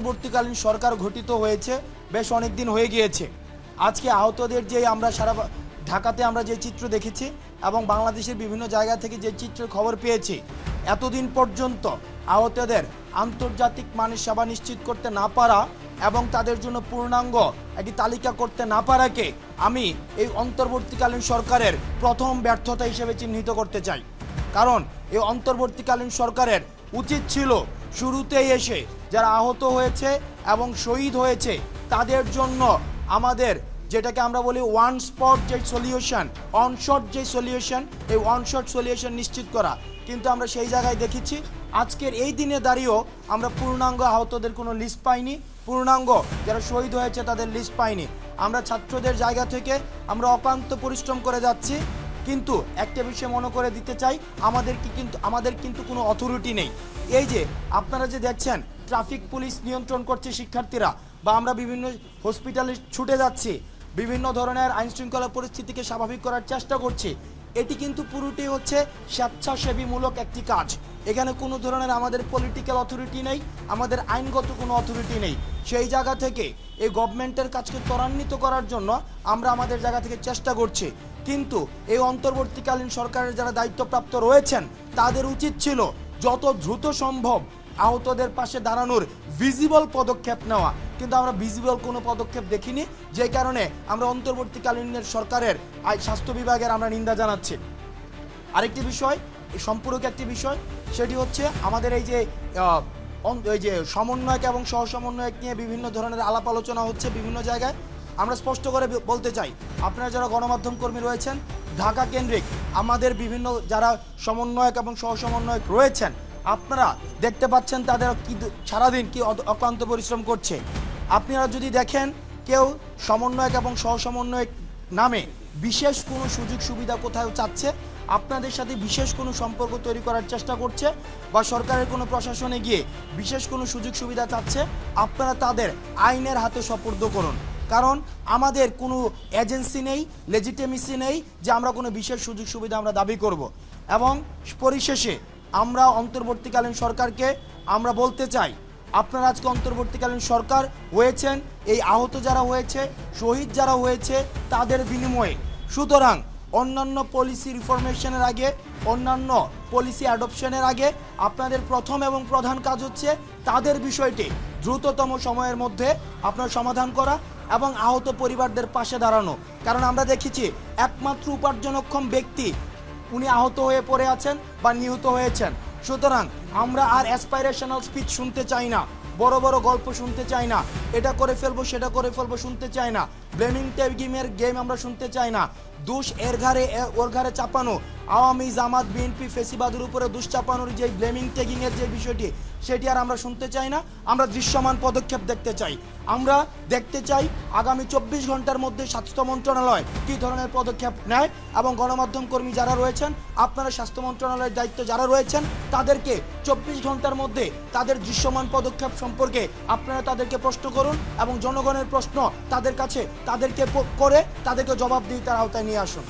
অন্তর্বর্তীকালীন সরকার গঠিত হয়েছে বেশ অনেক দিন হয়ে গিয়েছে। আজকে আহতদের যে আমরা সারা ঢাকাতে আমরা যে চিত্র দেখেছি এবং বাংলাদেশের বিভিন্ন জায়গা থেকে যে চিত্রের খবর পেয়েছি, এতদিন পর্যন্ত আহতদের আন্তর্জাতিক মানের সেবা নিশ্চিত করতে না পারা এবং তাদের জন্য পূর্ণাঙ্গ একটি তালিকা করতে না পারাকে আমি এই অন্তর্বর্তীকালীন সরকারের প্রথম ব্যর্থতা হিসেবে চিহ্নিত করতে চাই। কারণ এই অন্তর্বর্তীকালীন সরকারের উচিত ছিল শুরুতেই এসে যারা আহত হয়েছে এবং শহীদ হয়েছে তাদের জন্য আমাদের যেটাকে আমরা বলি ওয়ান স্পট যে সলিউশন, অনশট যে সলিউশন, এই অনশট সলিউশন নিশ্চিত করা। কিন্তু আমরা সেই জায়গায় দেখেছি আজকের এই দিনে দাঁড়িয়েও আমরা পূর্ণাঙ্গ আহতদের কোনো লিস্ট পাইনি, পূর্ণাঙ্গ যারা শহীদ হয়েছে তাদের লিস্ট পাইনি। আমরা ছাত্রদের জায়গা থেকে আমরা অক্লান্ত পরিশ্রম করে যাচ্ছি, কিন্তু একটা বিষয় মনে করে দিতে চাই, আমাদের কিন্তু কোনো অথরিটি নেই। এই যে আপনারা যে দেখছেন ট্রাফিক পুলিশ নিয়ন্ত্রণ করছে শিক্ষার্থীরা, বা আমরা বিভিন্ন হসপিটালে ছুটে যাচ্ছি, বিভিন্ন ধরনের আইনশৃঙ্খলা পরিস্থিতিকে স্বাভাবিক করার চেষ্টা করছি, এটি কিন্তু পুরোটাই হচ্ছে স্বেচ্ছাসেবীমূলক একটি কাজ। এখানে কোনো ধরনের আমাদের পলিটিক্যাল অথরিটি নেই, আমাদের আইনগত কোনো অথরিটি নেই। সেই জায়গা থেকে এই গভর্নমেন্টের কাজকে ত্বরান্বিত করার জন্য আমরা আমাদের জায়গা থেকে চেষ্টা করছি। কিন্তু এই অন্তর্বর্তীকালীন সরকারের যারা দায়িত্বপ্রাপ্ত রয়েছেন তাদের উচিত ছিল যত দ্রুত সম্ভব আহতদের পাশে দাঁড়ানোর ভিজিবল পদক্ষেপ নেওয়া, কিন্তু আমরা ভিজিবল কোনো পদক্ষেপ দেখিনি, যে কারণে আমরা অন্তর্বর্তীকালীন সরকারের স্বাস্থ্য বিভাগের আমরা নিন্দা জানাচ্ছি। আরেকটি বিষয়, সম্পূরক একটি বিষয়, সেটি হচ্ছে আমাদের এই যে সমন্বয়ক এবং সহ সমন্বয়ক নিয়ে বিভিন্ন ধরনের আলাপ আলোচনা হচ্ছে বিভিন্ন জায়গায়। আমরা স্পষ্ট করে বলতে চাই, আপনারা যারা গণমাধ্যম কর্মী রয়েছেন ঢাকা কেন্দ্রিক আমাদের বিভিন্ন যারা সমন্বয়ক এবং সহ সমন্বয়ক রয়েছেন, আপনারা দেখতে পাচ্ছেন তাদের কি সারাদিন কি অক্লান্ত পরিশ্রম করছে। আপনারা যদি দেখেন কেউ সমন্বয়ক এবং সহ সমন্বয়ক নামে বিশেষ কোনো সুযোগ সুবিধা কোথাও চাচ্ছে, আপনাদের সাথে বিশেষ কোনো সম্পর্ক তৈরি করার চেষ্টা করছে, বা সরকারের কোনো প্রশাসনে গিয়ে বিশেষ কোনো সুযোগ সুবিধা চাচ্ছে, আপনারা তাদের আইনের হাতে সোপর্দ করুন। কারণ আমাদের কোনো এজেন্সি নেই, লেজিটিমেসি নেই যে আমরা কোনো বিশেষ সুযোগ সুবিধা আমরা দাবি করব। এবং পরিশেষে আমরা অন্তর্বর্তীকালীন সরকারকে আমরা বলতে চাই, আপনারা আজকে অন্তর্বর্তীকালীন সরকার হয়েছেন এই আহত যারা হয়েছে, শহীদ যারা হয়েছে তাদের বিনিময়ে। সুতরাং অন্যান্য পলিসি রিফরমেশনের আগে, অন্যান্য পলিসি অ্যাডপশনের আগে আপনাদের প্রথম এবং প্রধান কাজ হচ্ছে তাদের বিষয়টি দ্রুততম সময়ের মধ্যে আপনার সমাধান করা এবং আহত পরিবারদের পাশে দাঁড়ানো। কারণ আমরা দেখেছি একমাত্র উপার্জনক্ষম ব্যক্তি উনি আহত হয়ে পড়ে আছেন বা নিহত হয়েছেন। সুতরাং আমরা আর অ্যাসপাইরেশনাল স্পিচ শুনতে চাই না, বড় বড় গল্প শুনতে চাই না, এটা করে ফেলবো সেটা করে ফেলবো শুনতে চাই না, ব্লেমিং টেগিমের গেম আমরা শুনতে চাই না, দোষ এর ঘাড়ে ওর ঘাড়ে চাপানো, আওয়ামী জামাত বিএনপি ফেসিবাদের উপরে দোষ চাপানোর যে ব্লেমিং টেগিংয়ের যে বিষয়টি, সেটি আর আমরা শুনতে চাই না। আমরা দৃশ্যমান পদক্ষেপ দেখতে চাই। আমরা দেখতে চাই আগামী 24 ঘন্টার মধ্যে স্বাস্থ্য মন্ত্রণালয় কী ধরনের পদক্ষেপ নেয়, এবং গণমাধ্যম কর্মী যারা রয়েছেন আপনারা স্বাস্থ্য মন্ত্রণালয়ের দায়িত্ব যারা রয়েছেন তাদেরকে 24 ঘন্টার মধ্যে তাদের দৃশ্যমান পদক্ষেপ সম্পর্কে আপনারা তাদেরকে প্রশ্ন করুন, এবং জনগণের প্রশ্ন তাদের কাছে তাদেরকে করে তাদেরকে জবাবদিহিতার আওতায় নিয়ে আসুন।